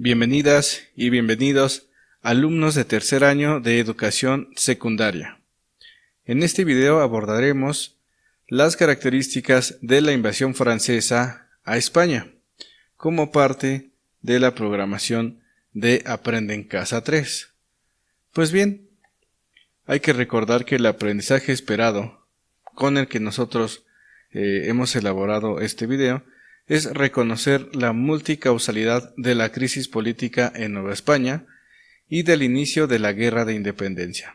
Bienvenidas y bienvenidos, alumnos de tercer año de educación secundaria. En este video abordaremos las características de la invasión francesa a España, como parte de la programación de Aprende en Casa 3. Pues bien, hay que recordar que el aprendizaje esperado con el que nosotros hemos elaborado este video es reconocer la multicausalidad de la crisis política en Nueva España y del inicio de la Guerra de Independencia.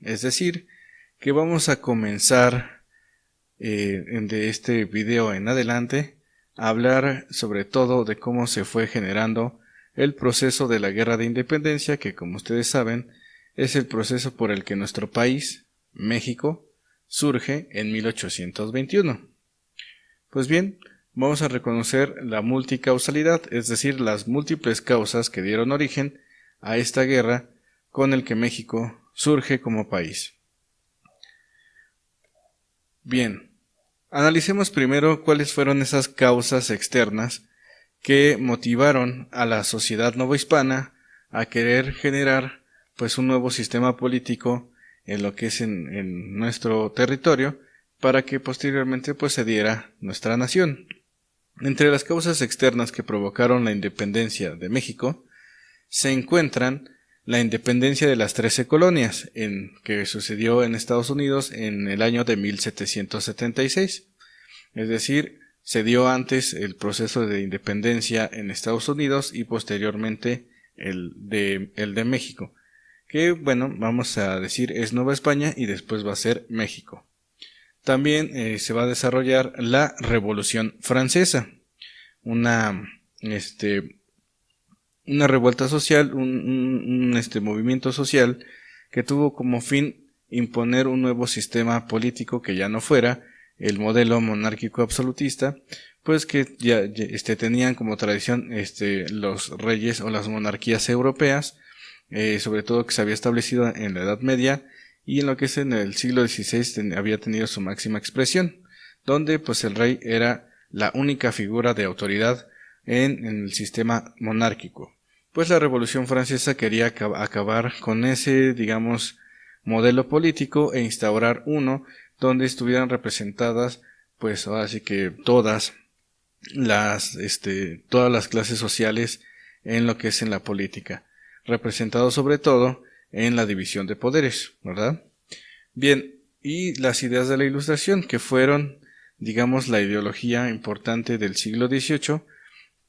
Es decir, que vamos a comenzar de este video en adelante a hablar sobre todo de cómo se fue generando el proceso de la Guerra de Independencia, que como ustedes saben es el proceso por el que nuestro país, México, surge en 1821. Pues bien, vamos a reconocer la multicausalidad, es decir, las múltiples causas que dieron origen a esta guerra con el que México surge como país. Bien, analicemos primero cuáles fueron esas causas externas que motivaron a la sociedad novohispana a querer generar un nuevo sistema político en lo que es en nuestro territorio para que posteriormente se diera nuestra nación. Entre las causas externas que provocaron la independencia de México se encuentran la independencia de las 13 colonias, que sucedió en Estados Unidos en el año de 1776. Es decir, se dio antes el proceso de independencia en Estados Unidos y posteriormente el de México, que vamos a decir es Nueva España y después va a ser México. También se va a desarrollar la Revolución Francesa, una revuelta social, un movimiento social que tuvo como fin imponer un nuevo sistema político que ya no fuera el modelo monárquico absolutista, pues que ya tenían como tradición los reyes o las monarquías europeas, sobre todo que se había establecido en la Edad Media y en lo que es en el siglo XVI había tenido su máxima expresión, donde el rey era la única figura de autoridad en el sistema monárquico. Pues la Revolución Francesa quería acabar con ese, modelo político e instaurar uno donde estuvieran representadas, ahora sí que todas las clases sociales en lo que es en la política, representado sobre todo en la división de poderes, ¿verdad? Bien, y las ideas de la Ilustración, que fueron, la ideología importante del siglo XVIII,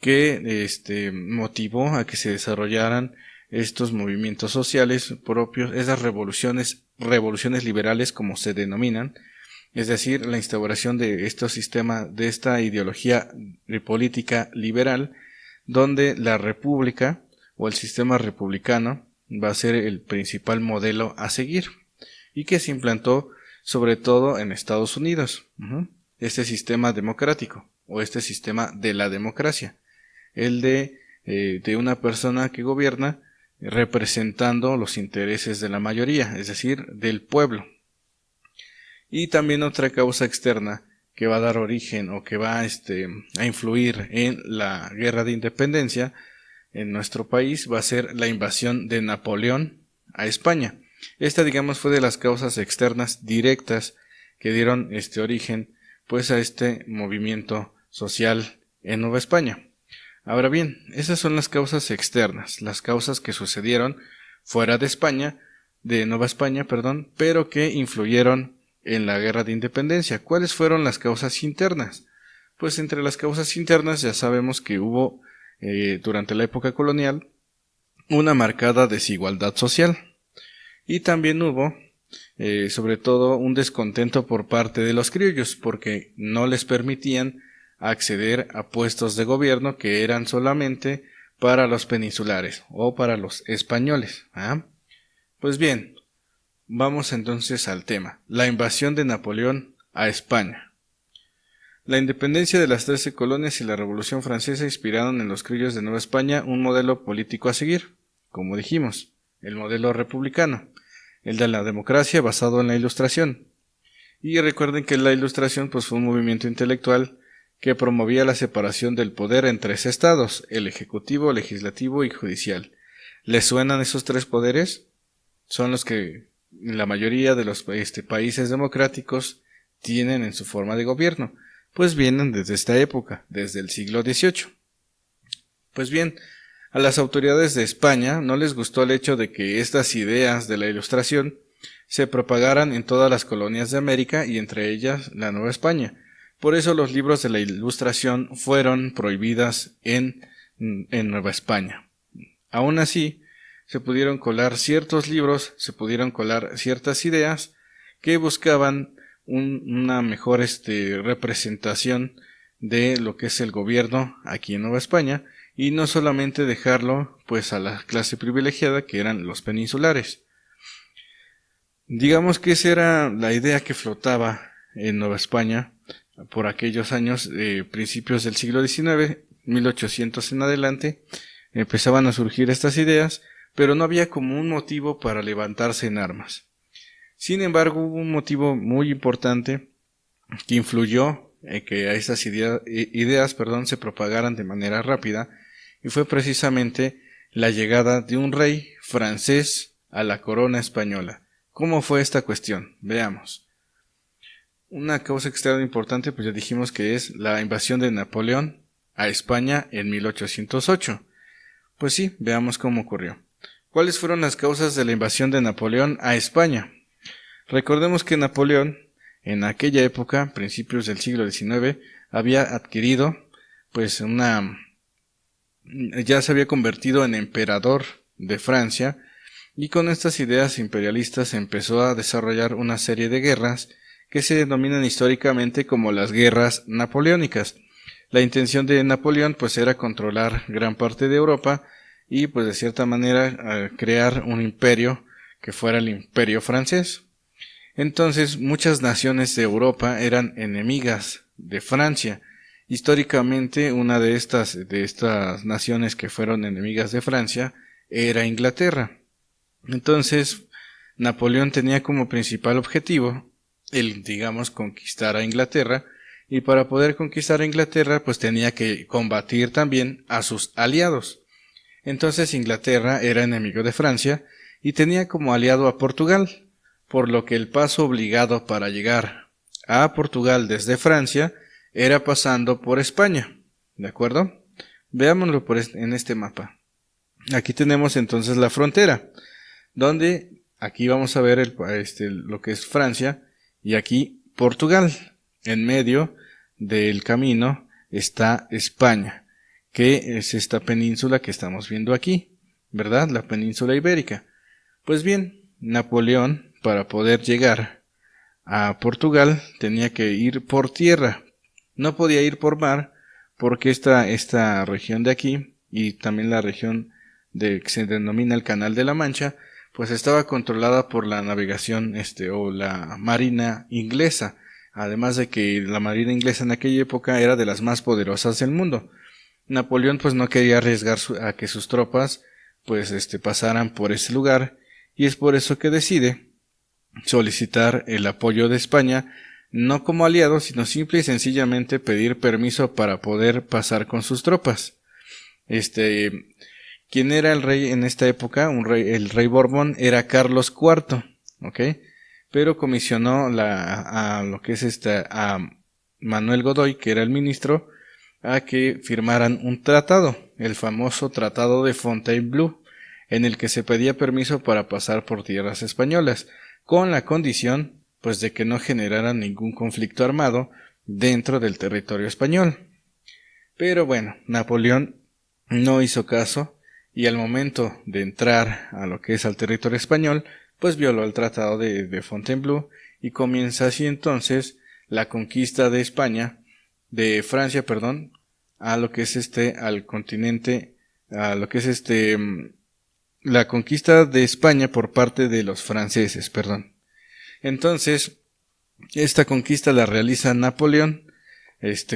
que motivó a que se desarrollaran estos movimientos sociales propios, esas revoluciones liberales como se denominan, es decir, la instauración de de esta ideología política liberal, donde la república o el sistema republicano va a ser el principal modelo a seguir y que se implantó sobre todo en Estados Unidos, este sistema democrático o este sistema de la democracia, el de una persona que gobierna representando los intereses de la mayoría, es decir, del pueblo. Y también otra causa externa que va a dar origen o que va a influir en la guerra de independencia en nuestro país va a ser la invasión de Napoleón a España. Esta fue de las causas externas directas que dieron origen a este movimiento social en Nueva España. Ahora bien, esas son las causas externas, las causas que sucedieron fuera de España, de Nueva España, pero que influyeron en la guerra de independencia. ¿Cuáles fueron las causas internas? Pues entre las causas internas ya sabemos que hubo durante la época colonial una marcada desigualdad social y también hubo sobre todo un descontento por parte de los criollos porque no les permitían acceder a puestos de gobierno que eran solamente para los peninsulares o para los españoles. Pues bien, vamos entonces al tema, la invasión de Napoleón a España. La independencia de las 13 colonias y la Revolución Francesa inspiraron en los criollos de Nueva España un modelo político a seguir, como dijimos, el modelo republicano, el de la democracia basado en la Ilustración. Y recuerden que la Ilustración fue un movimiento intelectual que promovía la separación del poder en tres estados, el ejecutivo, legislativo y judicial. ¿Les suenan esos tres poderes? Son los que la mayoría de los países democráticos tienen en su forma de gobierno, pues vienen desde esta época, desde el siglo XVIII. Pues bien, a las autoridades de España no les gustó el hecho de que estas ideas de la Ilustración se propagaran en todas las colonias de América y entre ellas la Nueva España. Por eso los libros de la Ilustración fueron prohibidas en Nueva España. Aún así, se pudieron colar ciertos libros, se pudieron colar ciertas ideas que buscaban una mejor representación de lo que es el gobierno aquí en Nueva España, y no solamente dejarlo pues a la clase privilegiada que eran los peninsulares. Digamos que esa era la idea que flotaba en Nueva España por aquellos años, principios del siglo XIX, 1800 en adelante, empezaban a surgir estas ideas, pero no había como un motivo para levantarse en armas. Sin embargo, hubo un motivo muy importante que influyó en que esas ideas se propagaran de manera rápida, y fue precisamente la llegada de un rey francés a la corona española. ¿Cómo fue esta cuestión? Veamos. Una causa externa importante, pues ya dijimos que es la invasión de Napoleón a España en 1808. Pues sí, veamos cómo ocurrió. ¿Cuáles fueron las causas de la invasión de Napoleón a España? Recordemos que Napoleón, en aquella época, principios del siglo XIX, había adquirido, pues ya se había convertido en emperador de Francia, y con estas ideas imperialistas empezó a desarrollar una serie de guerras que se denominan históricamente como las guerras napoleónicas. La intención de Napoleón pues era controlar gran parte de Europa y pues de cierta manera crear un imperio que fuera el imperio francés. Entonces muchas naciones de Europa eran enemigas de Francia. Históricamente una de estas naciones que fueron enemigas de Francia era Inglaterra. Entonces Napoleón tenía como principal objetivo el, digamos, conquistar a Inglaterra, y para poder conquistar a Inglaterra pues tenía que combatir también a sus aliados. Entonces Inglaterra era enemigo de Francia y tenía como aliado a Portugal, por lo que el paso obligado para llegar a Portugal desde Francia era pasando por España. ¿De acuerdo? Veámoslo en este mapa. Aquí tenemos entonces la frontera, donde aquí vamos a ver lo que es Francia y aquí Portugal. En medio del camino está España, que es esta península que estamos viendo aquí, ¿verdad? La península ibérica. Pues bien, Napoleón, para poder llegar a Portugal, tenía que ir por tierra. No podía ir por mar, porque esta región de aquí, y también la región que se denomina el Canal de la Mancha, pues estaba controlada por la navegación o la marina inglesa, además de que la marina inglesa en aquella época era de las más poderosas del mundo. Napoleón pues no quería arriesgar a que sus tropas pues pasaran por ese lugar, y es por eso que decide solicitar el apoyo de España, no como aliado, sino simple y sencillamente pedir permiso para poder pasar con sus tropas. ¿Quién era el rey en esta época? El rey Borbón era Carlos IV, ¿ok? Pero comisionó a Manuel Godoy, que era el ministro, a que firmaran un tratado, el famoso Tratado de Fontainebleau, en el que se pedía permiso para pasar por tierras españolas, con la condición, pues, de que no generaran ningún conflicto armado dentro del territorio español. Pero bueno, Napoleón no hizo caso, y al momento de entrar a lo que es al territorio español, pues violó el Tratado de Fontainebleau, y comienza así entonces la conquista de Francia, a lo que es al continente, a lo que es la conquista de España por parte de los franceses, Entonces, esta conquista la realiza Napoleón,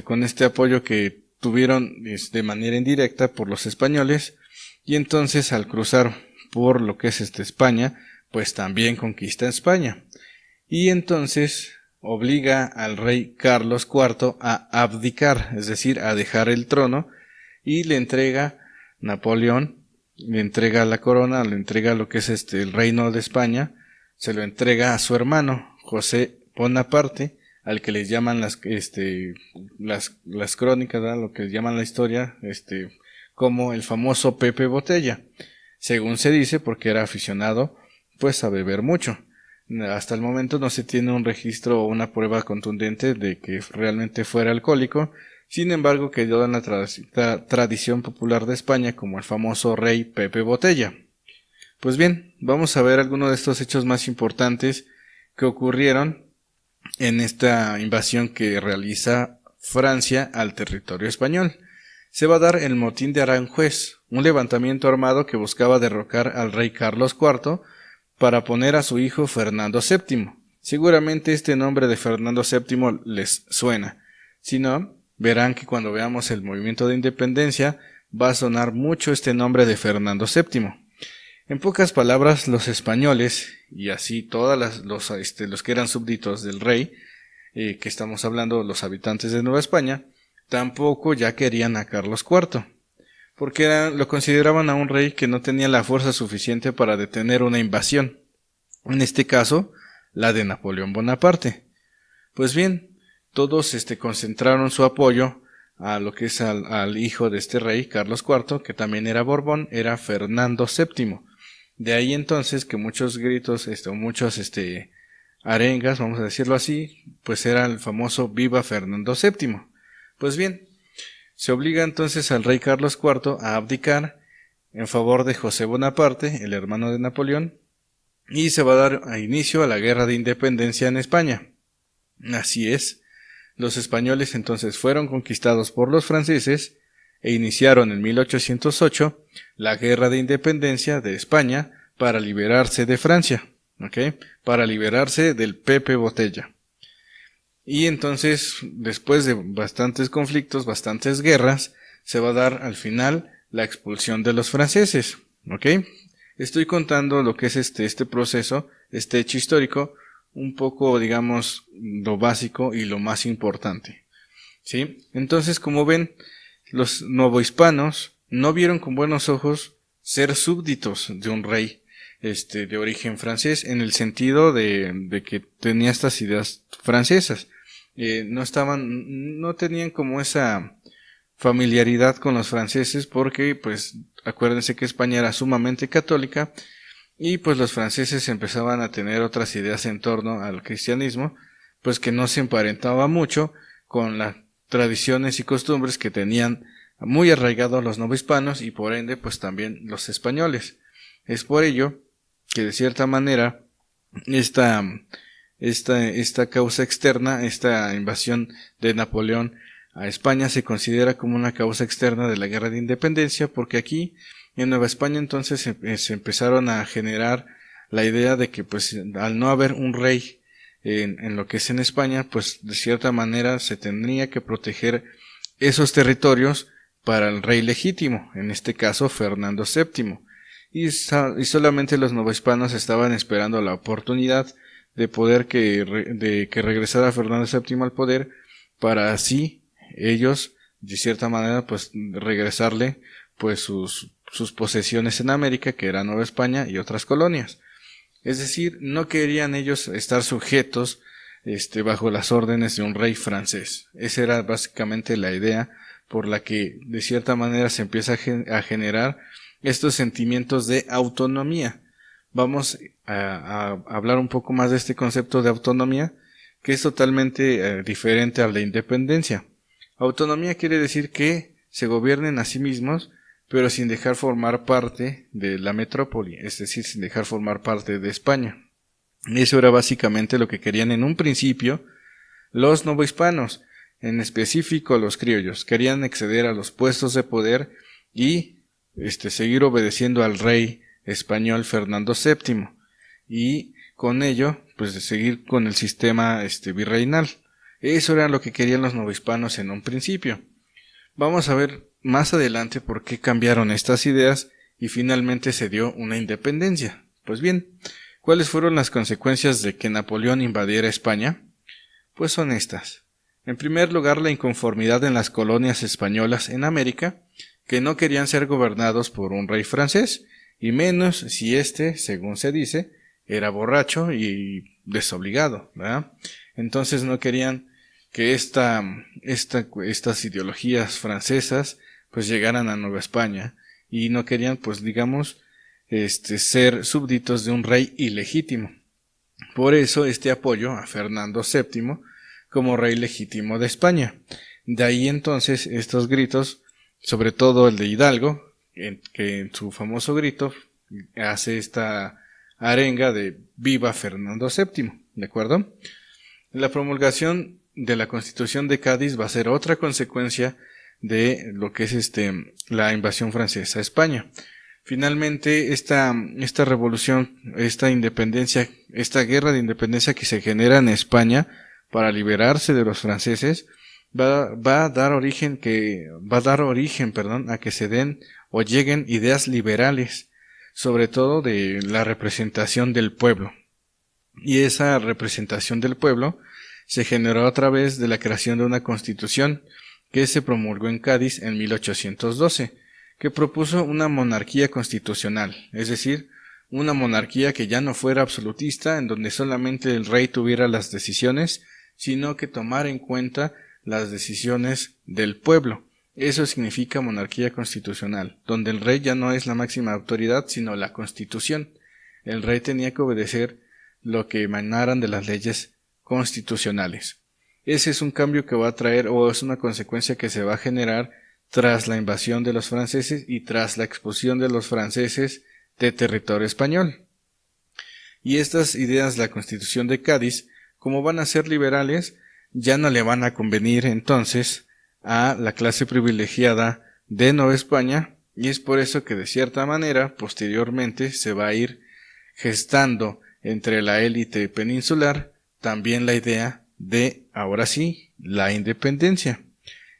con este apoyo que tuvieron de manera indirecta por los españoles, y entonces al cruzar por lo que es España, pues también conquista España. Y entonces obliga al rey Carlos IV a abdicar, es decir, a dejar el trono, y le entrega Napoleón, le entrega la corona, le entrega lo que es el reino de España, se lo entrega a su hermano José Bonaparte, al que les llaman las crónicas, ¿verdad? Lo que llaman la historia, como el famoso Pepe Botella, según se dice, porque era aficionado pues a beber mucho. Hasta el momento no se tiene un registro o una prueba contundente de que realmente fuera alcohólico. Sin embargo, quedó en la tradición popular de España como el famoso rey Pepe Botella. Pues bien, vamos a ver algunos de estos hechos más importantes que ocurrieron en esta invasión que realiza Francia al territorio español. Se va a dar el motín de Aranjuez, un levantamiento armado que buscaba derrocar al rey Carlos IV para poner a su hijo Fernando VII. Seguramente este nombre de Fernando VII les suena. Si no, verán que cuando veamos el movimiento de independencia va a sonar mucho este nombre de Fernando VII. En pocas palabras, los españoles, y así todos los que eran súbditos del rey, que estamos hablando, los habitantes de Nueva España, tampoco ya querían a Carlos IV, porque lo consideraban a un rey que no tenía la fuerza suficiente para detener una invasión, en este caso, la de Napoleón Bonaparte. Pues bien, todos concentraron su apoyo a lo que es al hijo de este rey, Carlos IV, que también era Borbón, era Fernando VII. De ahí entonces que muchos gritos, muchos arengas, vamos a decirlo así, pues era el famoso Viva Fernando VII. Pues bien, se obliga entonces al rey Carlos IV a abdicar en favor de José Bonaparte, el hermano de Napoleón, y se va a dar inicio a la guerra de independencia en España. Así es, los españoles entonces fueron conquistados por los franceses e iniciaron en 1808 la guerra de independencia de España para liberarse de Francia, para liberarse del Pepe Botella. Y entonces, después de bastantes conflictos, bastantes guerras, se va a dar al final la expulsión de los franceses, Estoy contando lo que es este proceso, este hecho histórico, un poco, digamos, lo básico y lo más importante, ¿sí? Entonces, como ven, los novohispanos no vieron con buenos ojos ser súbditos de un rey de origen francés, en el sentido de que tenía estas ideas francesas. No tenían como esa familiaridad con los franceses, porque pues acuérdense que España era sumamente católica y pues los franceses empezaban a tener otras ideas en torno al cristianismo, pues que no se emparentaba mucho con las tradiciones y costumbres que tenían muy arraigados los novohispanos y por ende pues también los españoles. Es por ello que de cierta manera esta causa externa, esta invasión de Napoleón a España se considera como una causa externa de la guerra de independencia, porque aquí en Nueva España entonces se empezaron a generar la idea de que pues al no haber un rey en lo que es en España, pues de cierta manera se tendría que proteger esos territorios para el rey legítimo, en este caso Fernando VII, y solamente los novohispanos estaban esperando la oportunidad de poder que regresara Fernando VII al poder, para así ellos de cierta manera pues regresarle pues sus posesiones en América, que era Nueva España y otras colonias. Es decir, no querían ellos estar sujetos bajo las órdenes de un rey francés. Esa era básicamente la idea por la que de cierta manera se empieza a generar estos sentimientos de autonomía. Vamos a hablar un poco más de este concepto de autonomía, que es totalmente diferente a la independencia. Autonomía quiere decir que se gobiernen a sí mismos, pero sin dejar formar parte de la metrópoli, es decir, sin dejar formar parte de España. Eso era básicamente lo que querían en un principio los novohispanos, en específico los criollos. Querían acceder a los puestos de poder y seguir obedeciendo al rey español Fernando VII, y con ello pues de seguir con el sistema virreinal. Eso era lo que querían los novohispanos en un principio. Vamos a ver más adelante por qué cambiaron estas ideas y finalmente se dio una independencia. Pues bien, ¿cuáles fueron las consecuencias de que Napoleón invadiera España? pues son estas. En primer lugar, la inconformidad en las colonias españolas en América, que no querían ser gobernados por un rey francés, y menos si éste, según se dice, era borracho y desobligado, ¿verdad? Entonces no querían que estas ideologías francesas pues llegaran a Nueva España, y no querían, pues digamos, ser súbditos de un rey ilegítimo. Por eso este apoyo a Fernando VII como rey legítimo de España. De ahí entonces estos gritos, sobre todo el de Hidalgo, que en su famoso grito hace esta arenga de Viva Fernando VII, ¿de acuerdo? La promulgación de la Constitución de Cádiz va a ser otra consecuencia de lo que es la invasión francesa a España. Finalmente, esta revolución, esta independencia, esta guerra de independencia que se genera en España para liberarse de los franceses, va a dar origen, a que se den o lleguen ideas liberales, sobre todo de la representación del pueblo. Y esa representación del pueblo se generó a través de la creación de una constitución que se promulgó en Cádiz en 1812, que propuso una monarquía constitucional, es decir, una monarquía que ya no fuera absolutista, en donde solamente el rey tuviera las decisiones, sino que tomara en cuenta las decisiones del pueblo. Eso significa monarquía constitucional, donde el rey ya no es la máxima autoridad, sino la Constitución. El rey tenía que obedecer lo que emanaran de las leyes constitucionales. Ese es un cambio que va a traer, o es una consecuencia que se va a generar tras la invasión de los franceses y tras la expulsión de los franceses de territorio español. Y estas ideas de la Constitución de Cádiz, como van a ser liberales, ya no le van a convenir entonces a la clase privilegiada de Nueva España, y es por eso que de cierta manera posteriormente se va a ir gestando entre la élite peninsular también la idea de, ahora sí, la independencia.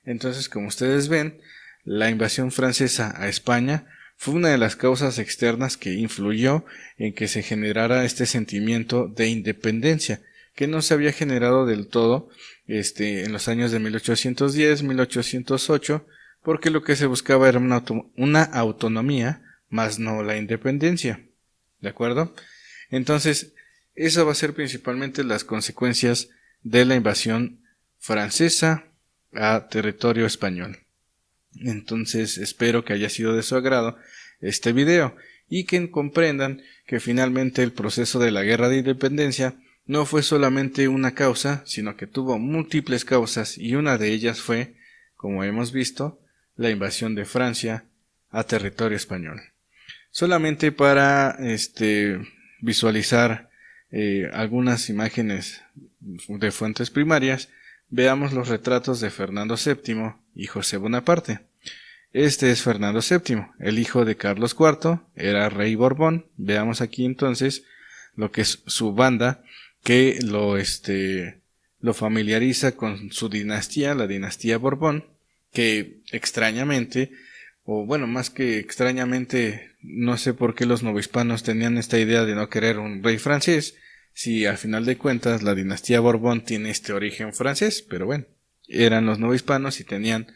Entonces, como ustedes ven, la invasión francesa a España fue una de las causas externas que influyó en que se generara este sentimiento de independencia, que no se había generado del todo en los años de 1810, 1808, porque lo que se buscaba era una autonomía, más no la independencia. ¿De acuerdo? Entonces, eso va a ser principalmente las consecuencias de la invasión francesa a territorio español. Entonces, espero que haya sido de su agrado este video y que comprendan que finalmente el proceso de la guerra de independencia no fue solamente una causa, sino que tuvo múltiples causas, y una de ellas fue, como hemos visto, la invasión de Francia a territorio español. Solamente para visualizar algunas imágenes de fuentes primarias, veamos los retratos de Fernando VII y José Bonaparte. Este es Fernando VII, el hijo de Carlos IV, era rey Borbón. Veamos aquí entonces lo que es su banda, que lo familiariza con su dinastía, la dinastía Borbón, que extrañamente, o bueno, más que extrañamente, no sé por qué los novohispanos tenían esta idea de no querer un rey francés, si al final de cuentas la dinastía Borbón tiene este origen francés, pero bueno, eran los novohispanos y tenían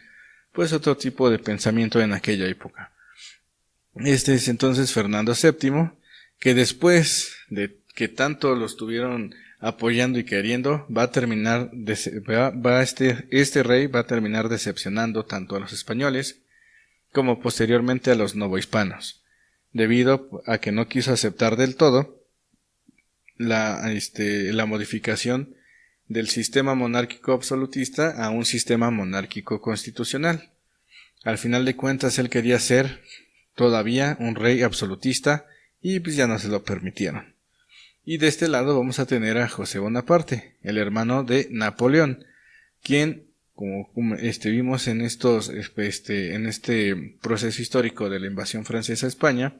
pues otro tipo de pensamiento en aquella época. Este es entonces Fernando VII, que después de que tanto lo estuvieron apoyando y queriendo, va a terminar este rey va a terminar decepcionando tanto a los españoles como posteriormente a los novohispanos, debido a que no quiso aceptar del todo la modificación del sistema monárquico absolutista a un sistema monárquico constitucional. Al final de cuentas él quería ser todavía un rey absolutista y pues ya no se lo permitieron. Y de este lado vamos a tener a José Bonaparte, el hermano de Napoleón, quien, como vimos en este proceso histórico de la invasión francesa a España,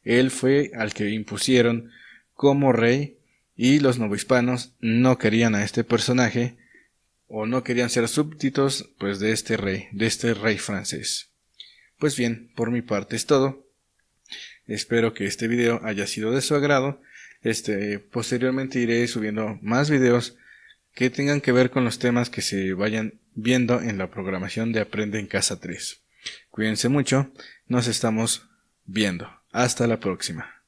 él fue al que impusieron como rey, y los novohispanos no querían a este personaje, o no querían ser súbditos pues de este rey francés. Pues bien, por mi parte es todo. Espero que este video haya sido de su agrado. Posteriormente iré subiendo más videos que tengan que ver con los temas que se vayan viendo en la programación de Aprende en Casa 3. Cuídense mucho, nos estamos viendo. Hasta la próxima.